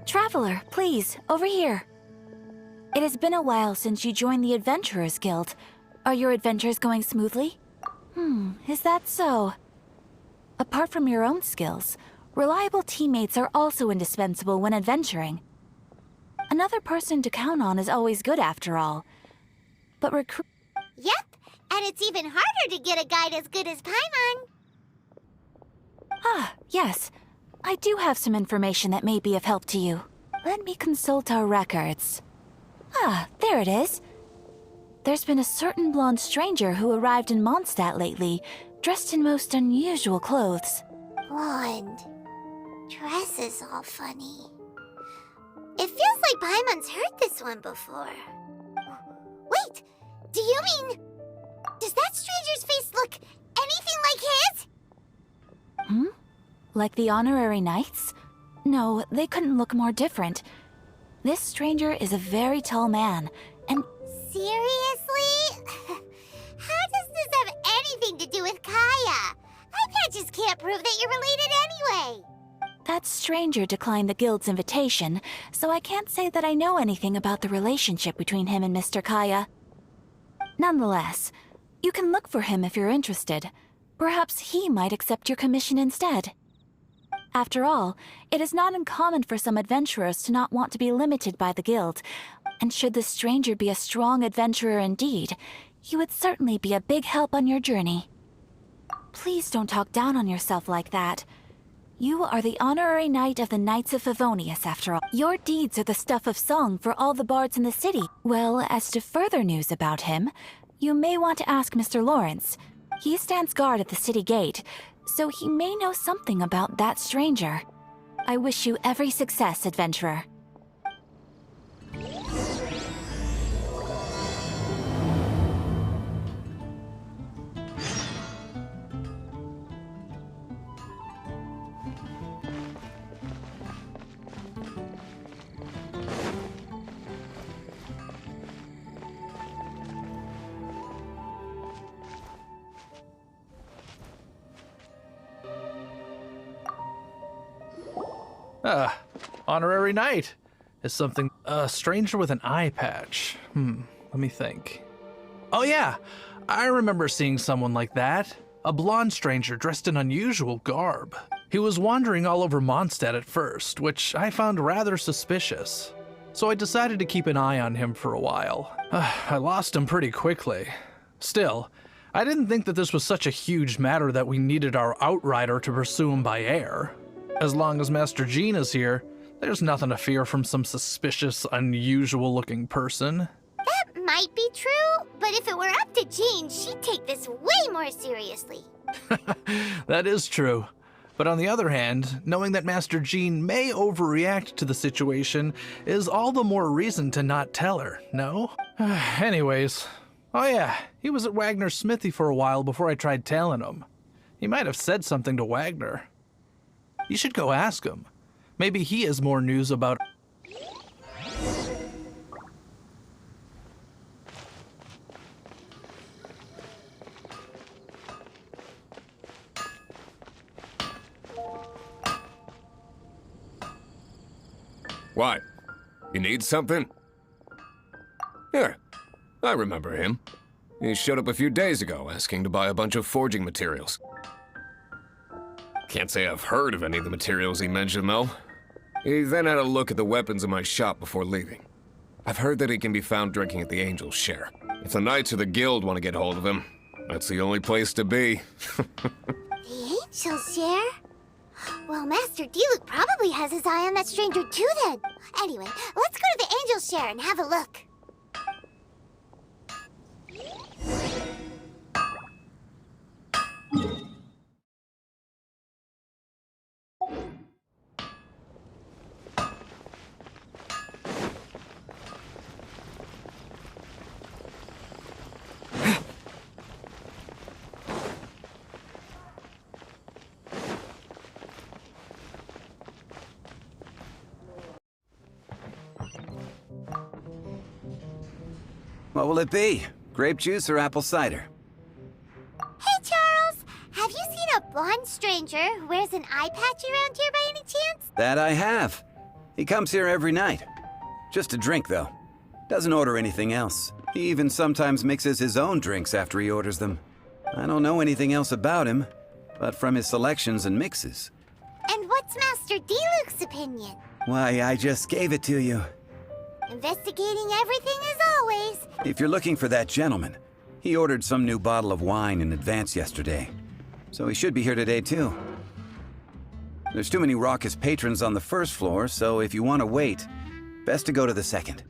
Traveler, please, over here. It has been a while since you joined the Adventurers Guild. Are your adventures going smoothly? Is that so? Apart from your own skills, reliable teammates are also indispensable when adventuring. Another person to count on is always good after all. But Yep, and it's even harder to get a guide as good as Paimon. Ah, yes. I do have some information that may be of help to you. Let me consult our records. Ah, there it is. There's been a certain blonde stranger who arrived in Mondstadt lately, dressed in most unusual clothes. Blonde. Dress is all funny. It feels like Paimon's heard this one before. Wait, do you mean... Does that stranger's face look anything like his? Like the honorary knights? No, they couldn't look more different. This stranger is a very tall man, and... Seriously? How does this have anything to do with Kaya? I just can't prove that you're related anyway. That stranger declined the guild's invitation, so I can't say that I know anything about the relationship between him and Mr. Kaya. Nonetheless, you can look for him if you're interested. Perhaps he might accept your commission instead. After all, it is not uncommon for some adventurers to not want to be limited by the guild, and should this stranger be a strong adventurer indeed, he would certainly be a big help on your journey. Please don't talk down on yourself like that. You are the honorary knight of the Knights of Favonius, after all. Your deeds are the stuff of song for all the bards in the city. Well, as to further news about him, you may want to ask Mr. Lawrence. He stands guard at the city gate, so he may know something about that stranger. I wish you every success, adventurer. Honorary knight is something... A stranger with an eye patch. Let me think. Oh yeah, I remember seeing someone like that. A blonde stranger dressed in unusual garb. He was wandering all over Mondstadt at first, which I found rather suspicious. So I decided to keep an eye on him for a while. I lost him pretty quickly. Still, I didn't think that this was such a huge matter that we needed our outrider to pursue him by air. As long as Master Jean is here, there's nothing to fear from some suspicious, unusual-looking person. That might be true, but if it were up to Jean, she'd take this way more seriously. That is true. But on the other hand, knowing that Master Jean may overreact to the situation is all the more reason to not tell her, no? Anyways, oh yeah, he was at Wagner's smithy for a while before I tried tailing him. He might have said something to Wagner. You should go ask him. Maybe he has more news about... What? You need something? Here, I remember him. He showed up a few days ago asking to buy a bunch of forging materials. Can't say I've heard of any of the materials he mentioned, though. He then had a look at the weapons in my shop before leaving. I've heard that he can be found drinking at the Angel's Share. If the Knights or the Guild want to get hold of him, that's the only place to be. The Angel's Share? Well, Master Diluc probably has his eye on that stranger too then. Anyway, let's go to the Angel's Share and have a look. What will it be? Grape juice or apple cider? Hey, Charles! blonde stranger who wears an eye patch around here by any chance? That I have. He comes here every night. Just to drink, though. Doesn't order anything else. He even sometimes mixes his own drinks after he orders them. I don't know anything else about him, but from his selections and mixes. And what's Master D-Luke's opinion? Why, I just gave it to you. Investigating everything as always. If you're looking for that gentleman, he ordered some new bottle of wine in advance yesterday. So he should be here today, too. There's too many raucous patrons on the first floor, so if you want to wait, best to go to the second.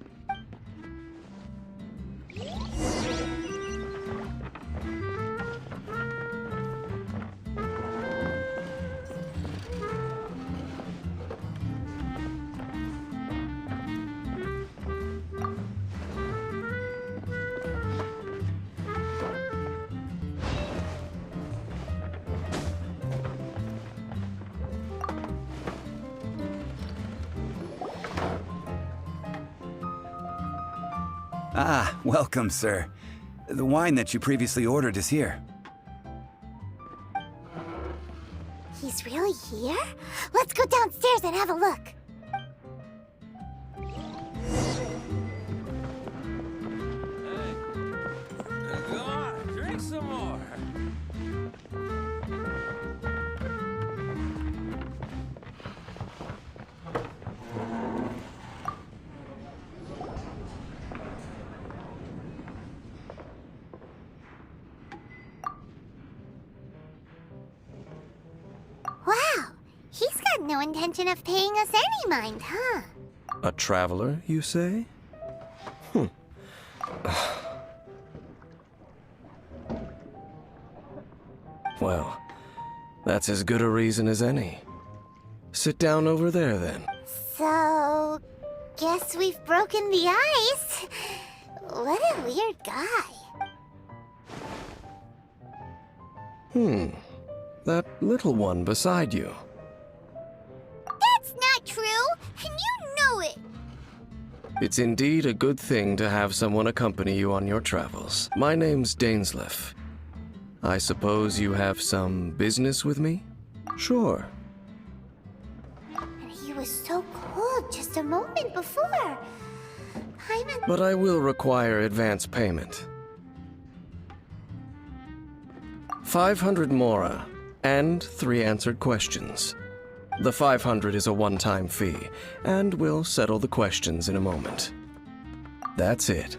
Ah, welcome, sir. The wine that you previously ordered is here. He's really here? Let's go downstairs and have a look. Go on, drink some more. Wow, he's got no intention of paying us any mind, huh? A traveler, you say? Well, that's as good a reason as any. Sit down over there, then. So, guess we've broken the ice. What a weird guy. That little one beside you. That's not true, and you know it. It's indeed a good thing to have someone accompany you on your travels. My name's Dainsleif. I suppose you have some business with me? Sure. And he was so cold just a moment before. But I will require advance payment. 500 mora, and 3 answered questions. The 500 is a one-time fee, and we'll settle the questions in a moment. That's it.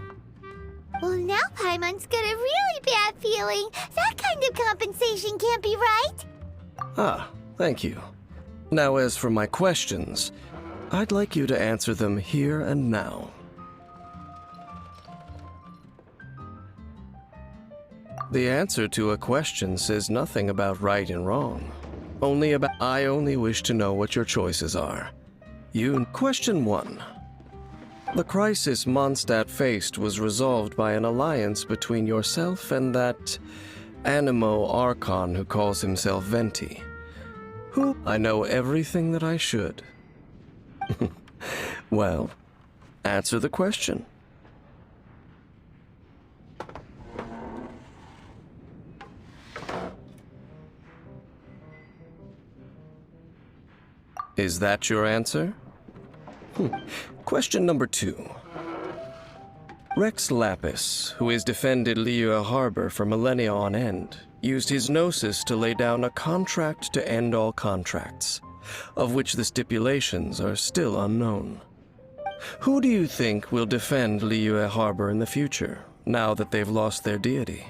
Well, now Paimon's got a really bad feeling. That kind of compensation can't be right. Ah, thank you. Now as for my questions, I'd like you to answer them here and now. The answer to a question says nothing about right and wrong. I only wish to know what your choices are. Question 1. The crisis Mondstadt faced was resolved by an alliance between yourself and that Animo Archon who calls himself Venti. I know everything that I should. Well, answer the question. Is that your answer? Question number 2. Rex Lapis, who has defended Liyue Harbor for millennia on end, used his gnosis to lay down a contract to end all contracts, of which the stipulations are still unknown. Who do you think will defend Liyue Harbor in the future, now that they've lost their deity?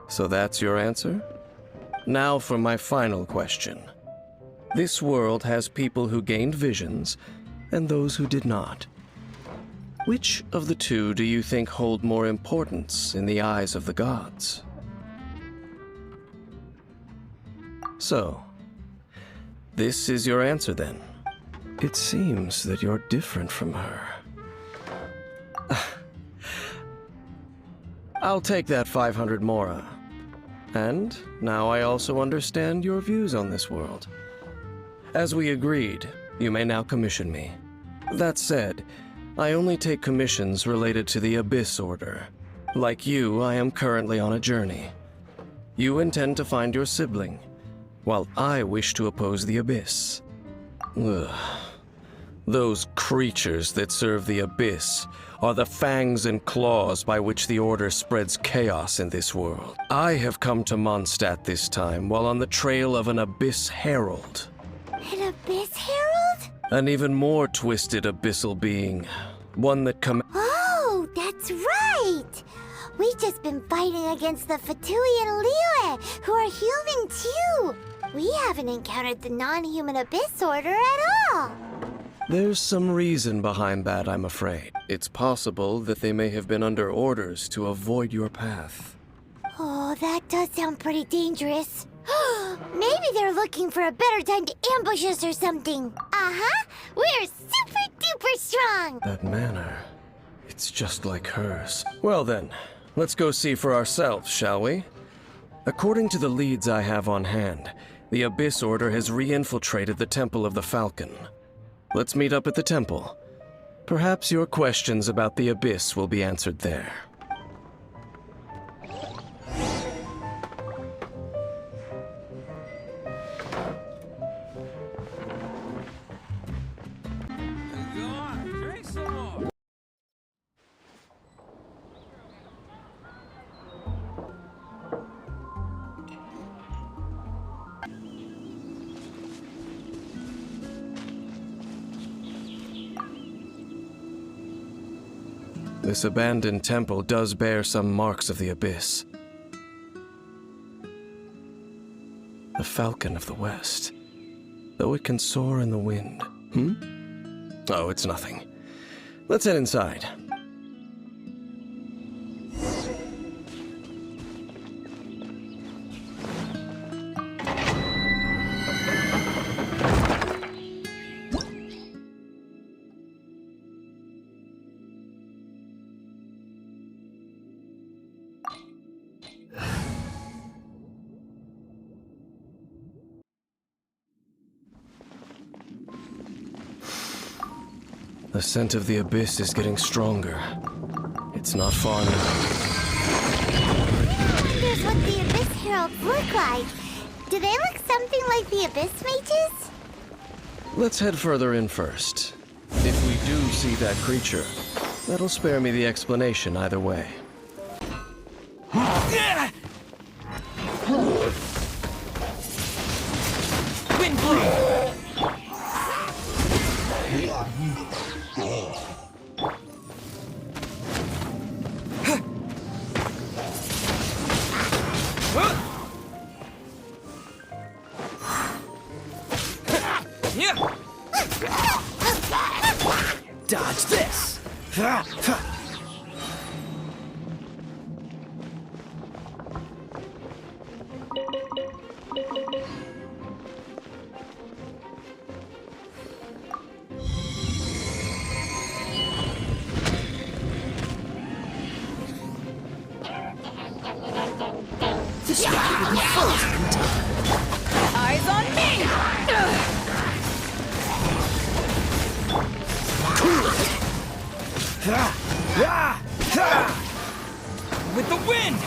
So that's your answer? Now for my final question. This world has people who gained visions, and those who did not. Which of the two do you think hold more importance in the eyes of the gods? So, this is your answer then. It seems that you're different from her. I'll take that 500 mora. And now I also understand your views on this world. As we agreed, you may now commission me. That said, I only take commissions related to the Abyss Order. Like you, I am currently on a journey. You intend to find your sibling, while I wish to oppose the Abyss. Ugh. Those creatures that serve the Abyss are the fangs and claws by which the Order spreads chaos in this world. I have come to Mondstadt this time while on the trail of an Abyss Herald. An Abyss Herald? An even more twisted abyssal being. One that Oh, that's right! We've just been fighting against the Fatui and Liyue, who are human too! We haven't encountered the non-human Abyss Order at all! There's some reason behind that, I'm afraid. It's possible that they may have been under orders to avoid your path. Oh, that does sound pretty dangerous. Maybe they're looking for a better time to ambush us or something. Uh-huh! We're super duper strong! That manner, it's just like hers. Well then, let's go see for ourselves, shall we? According to the leads I have on hand, the Abyss Order has re-infiltrated the Temple of the Falcon. Let's meet up at the temple. Perhaps your questions about the Abyss will be answered there. This abandoned temple does bear some marks of the Abyss. The Falcon of the West. Though it can soar in the wind. Oh, it's nothing. Let's head inside. The scent of the Abyss is getting stronger. It's not far now. Here's what the Abyss Heralds look like. Do they look something like the Abyss Mages? Let's head further in first. If we do see that creature, that'll spare me the explanation either way. Wind blow! Dodge this! Distracted and frozen. Eyes on me! Cool it! With the wind!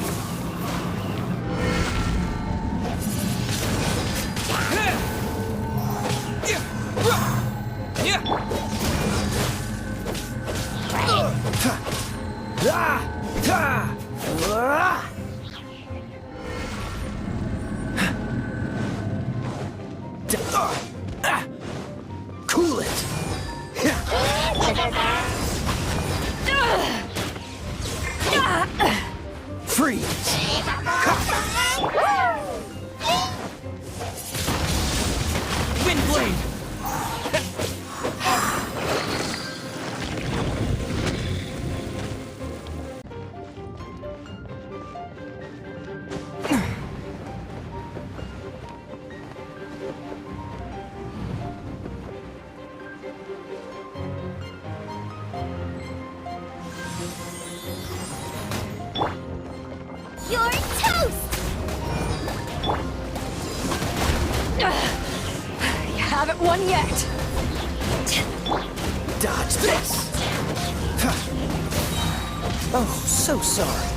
Cool it! Freeze! Wind blade! You're toast! You haven't won yet. Dodge this! Oh, so sorry.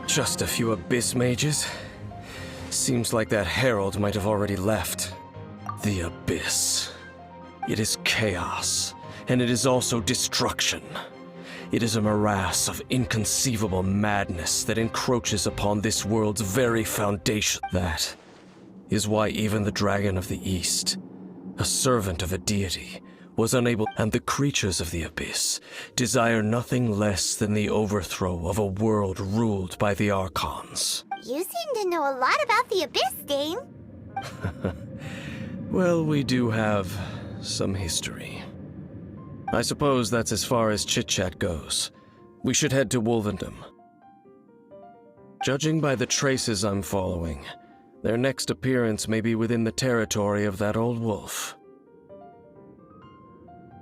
Just a few abyss mages? Seems like that herald might have already left. The abyss. It is chaos, and it is also destruction. It is a morass of inconceivable madness that encroaches upon this world's very foundation. That is why even the Dragon of the East, a servant of a deity, was unable, and the creatures of the abyss desire nothing less than the overthrow of a world ruled by the Archons. You seem to know a lot about the Abyss, Dane. Well, we do have some history. I suppose that's as far as chit-chat goes. We should head to Wolvendom. Judging by the traces I'm following, their next appearance may be within the territory of that old wolf.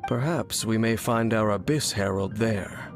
Perhaps we may find our Abyss Herald there.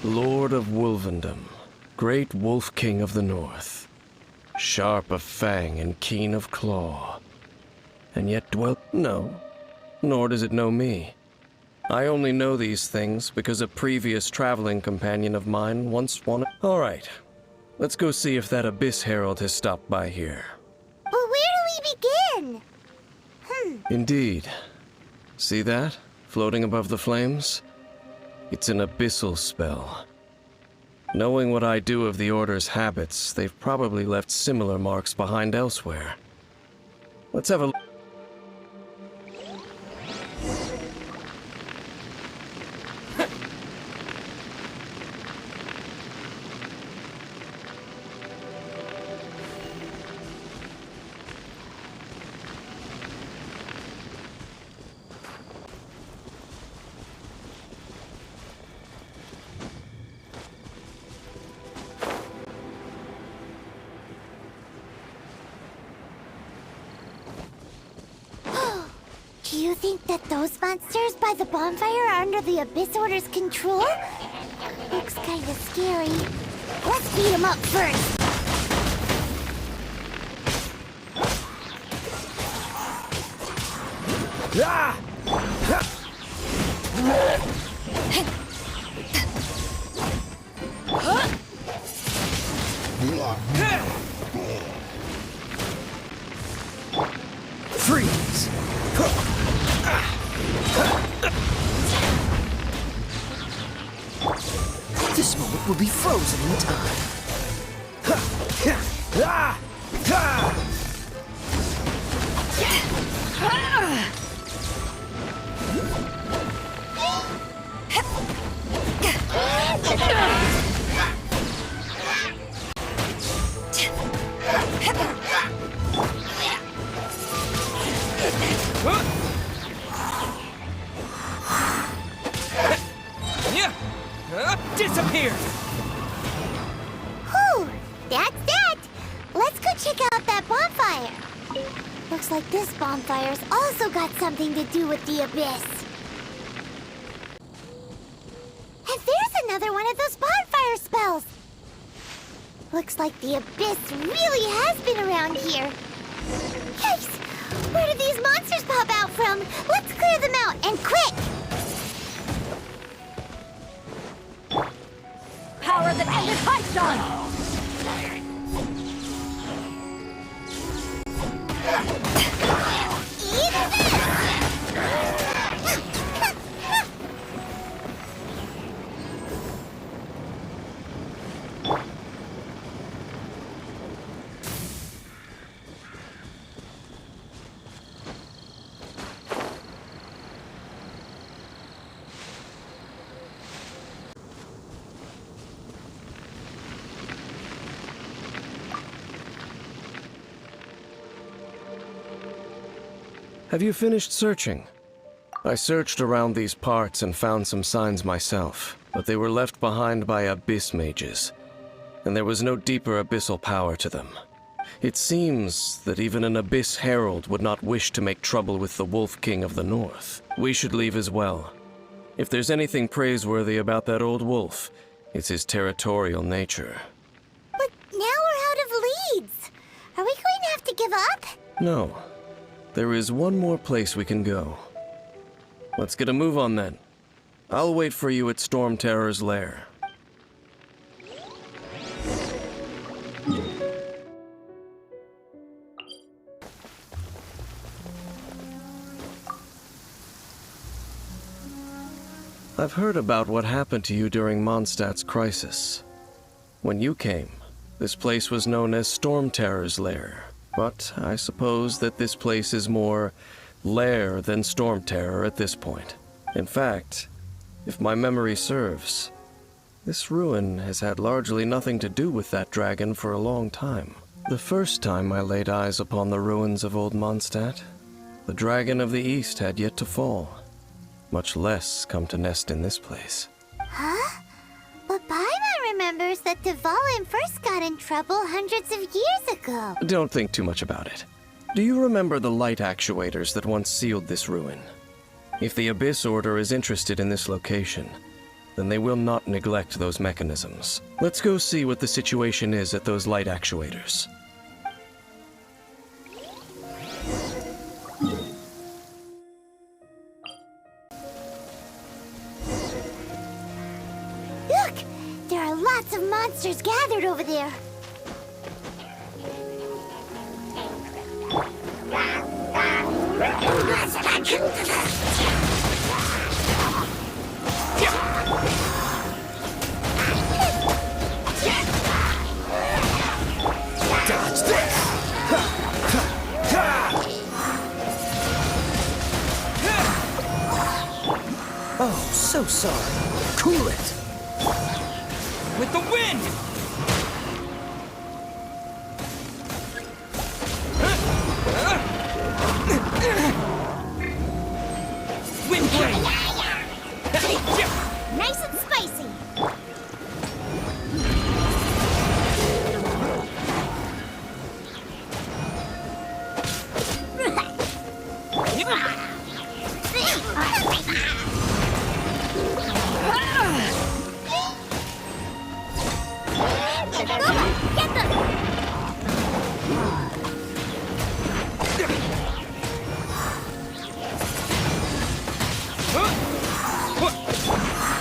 Lord of Wolvendom, great Wolf King of the North, sharp of fang and keen of claw, and yet no, nor does it know me. I only know these things because a previous traveling companion of mine once wanted. All right, let's go see if that Abyss Herald has stopped by here. But where do we begin? Indeed. See that, floating above the flames? It's an abyssal spell. Knowing what I do of the Order's habits, they've probably left similar marks behind elsewhere. Let's have a look. Do you think that those monsters by the bonfire are under the Abyss Order's control? Looks kinda scary. Let's beat them up first. Freeze! This moment will be frozen in time. Disappear! Whew, that's that. Let's go check out that bonfire. Looks like this bonfire's also got something to do with the Abyss. And there's another one of those bonfire spells. Looks like the Abyss really has been around here. Yikes! Where did these monsters pop out from? Let's clear them out, and quick! Power that ended Heiston! Eat this! Have you finished searching? I searched around these parts and found some signs myself, but they were left behind by Abyss mages. and there was no deeper abyssal power to them. It seems that even an Abyss Herald would not wish to make trouble with the Wolf King of the North. We should leave as well. If there's anything praiseworthy about that old wolf, it's his territorial nature. But now we're out of leads. Are we going to have to give up? No. There is one more place we can go. Let's get a move on then. I'll wait for you at Storm Terror's lair. I've heard about what happened to you during Mondstadt's crisis. When you came, this place was known as Storm Terror's lair. But I suppose that this place is more lair than Storm Terror at this point. In fact, if my memory serves, this ruin has had largely nothing to do with that dragon for a long time. The first time I laid eyes upon the ruins of old Mondstadt, the dragon of the East had yet to fall, much less come to nest in this place. Huh? But Paimon remembers that Dvalin first got in trouble hundreds of years ago. Don't think too much about it. Do you remember the light actuators that once sealed this ruin? If the Abyss Order is interested in this location, then they will not neglect those mechanisms. Let's go see what the situation is at those light actuators. Look! There are lots of monsters gathered over there. Dodge this! Oh, so sorry. Cool it! With the wind! Wind blade! Nice and spicy. Get them!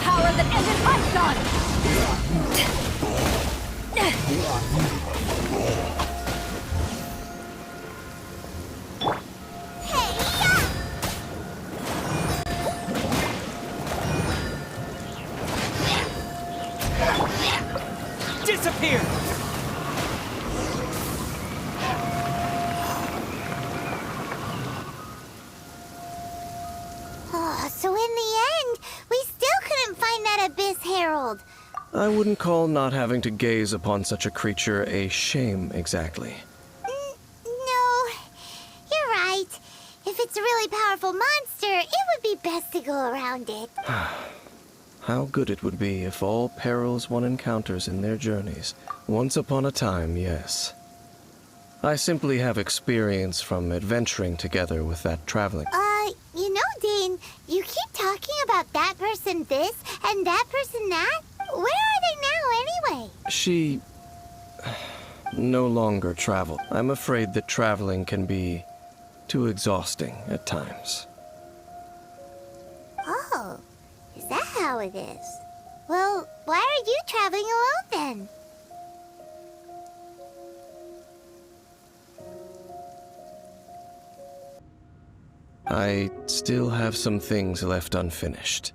Power that ended Python! Disappear! Oh, so in the end, we still couldn't find that Abyss Herald. I wouldn't call not having to gaze upon such a creature a shame exactly. No, you're right. If it's a really powerful monster, it would be best to go around it. How good it would be if all perils one encounters in their journeys. Once upon a time, yes. I simply have experience from adventuring together with that traveling. You know, Dane, you keep talking about that person this and that person that. Where are they now, anyway? She no longer travel. I'm afraid that traveling can be too exhausting at times. Oh, is that how it is? Well, why are you traveling alone then? I still have some things left unfinished.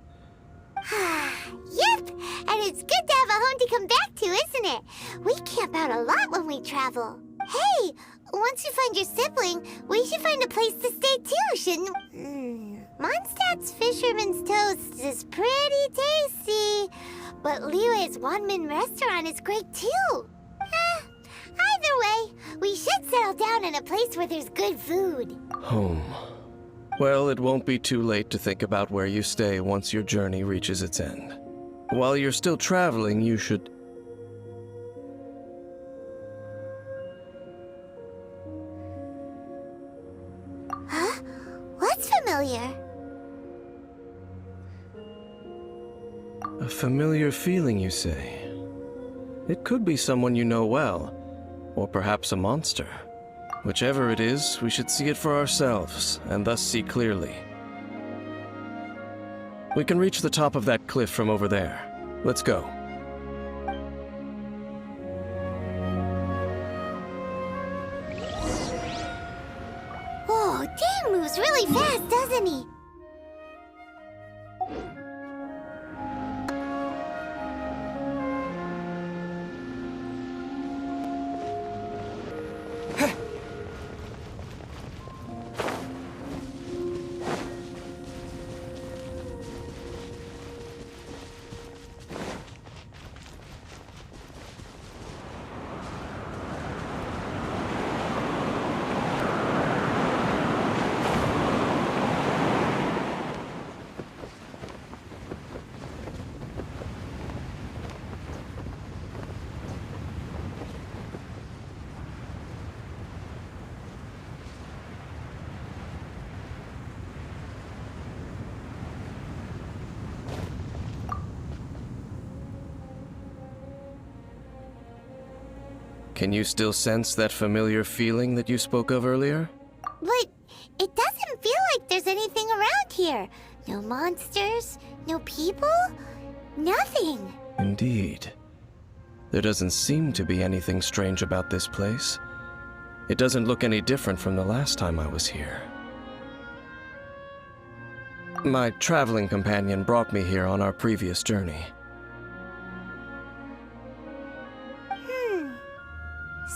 Yep, and it's good to have a home to come back to, isn't it? We camp out a lot when we travel. Hey, once you find your sibling, we should find a place to stay too, shouldn't we? Mondstadt's Fisherman's Toast is pretty tasty, but Liyue's one-man restaurant is great too. Either way, we should settle down in a place where there's good food. Home. Well, it won't be too late to think about where you stay once your journey reaches its end. While you're still traveling, you should... What's familiar? A familiar feeling, you say? It could be someone you know well, or perhaps a monster. Whichever it is, we should see it for ourselves, and thus see clearly. We can reach the top of that cliff from over there. Let's go. Whoa, Dan moves really fast, doesn't he? Can you still sense that familiar feeling that you spoke of earlier? But it doesn't feel like there's anything around here. No monsters, no people, nothing. Indeed. There doesn't seem to be anything strange about this place. It doesn't look any different from the last time I was here. My traveling companion brought me here on our previous journey.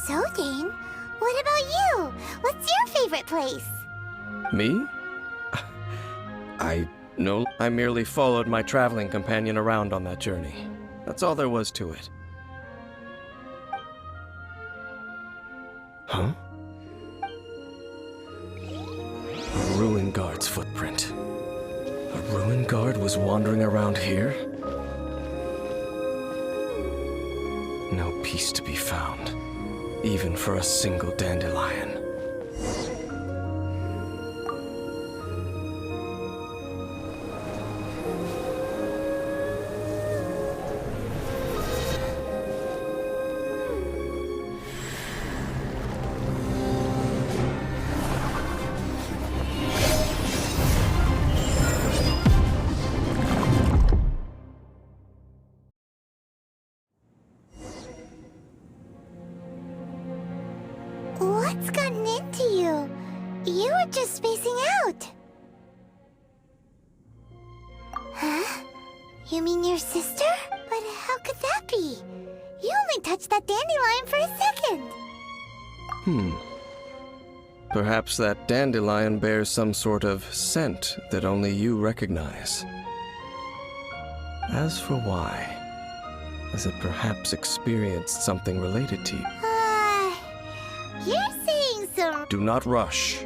So, Dane, what about you? What's your favorite place? Me? I merely followed my traveling companion around on that journey. That's all there was to it. Huh? A ruin guard's footprint. A ruin guard was wandering around here? No peace to be found, even for a single dandelion. What's gotten into you? You were just spacing out. Huh? You mean your sister? But how could that be? You only touched that dandelion for a second. Perhaps that dandelion bears some sort of scent that only you recognize. As for why, has it perhaps experienced something related to you? You're saying some... Do not rush.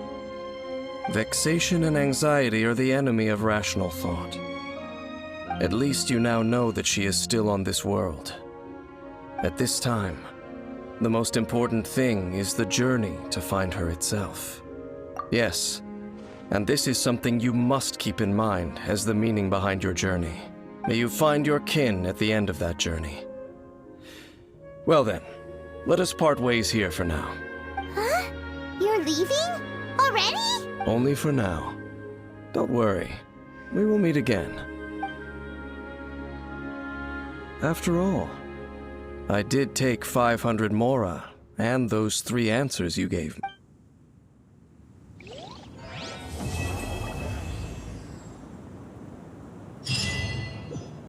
Vexation and anxiety are the enemy of rational thought. At least you now know that she is still on this world. At this time, the most important thing is the journey to find her itself. Yes, and this is something you must keep in mind as the meaning behind your journey. May you find your kin at the end of that journey. Well then, let us part ways here for now. Huh? You're leaving? Already? Only for now. Don't worry, we will meet again. After all, I did take 500 mora and those 3 answers you gave me.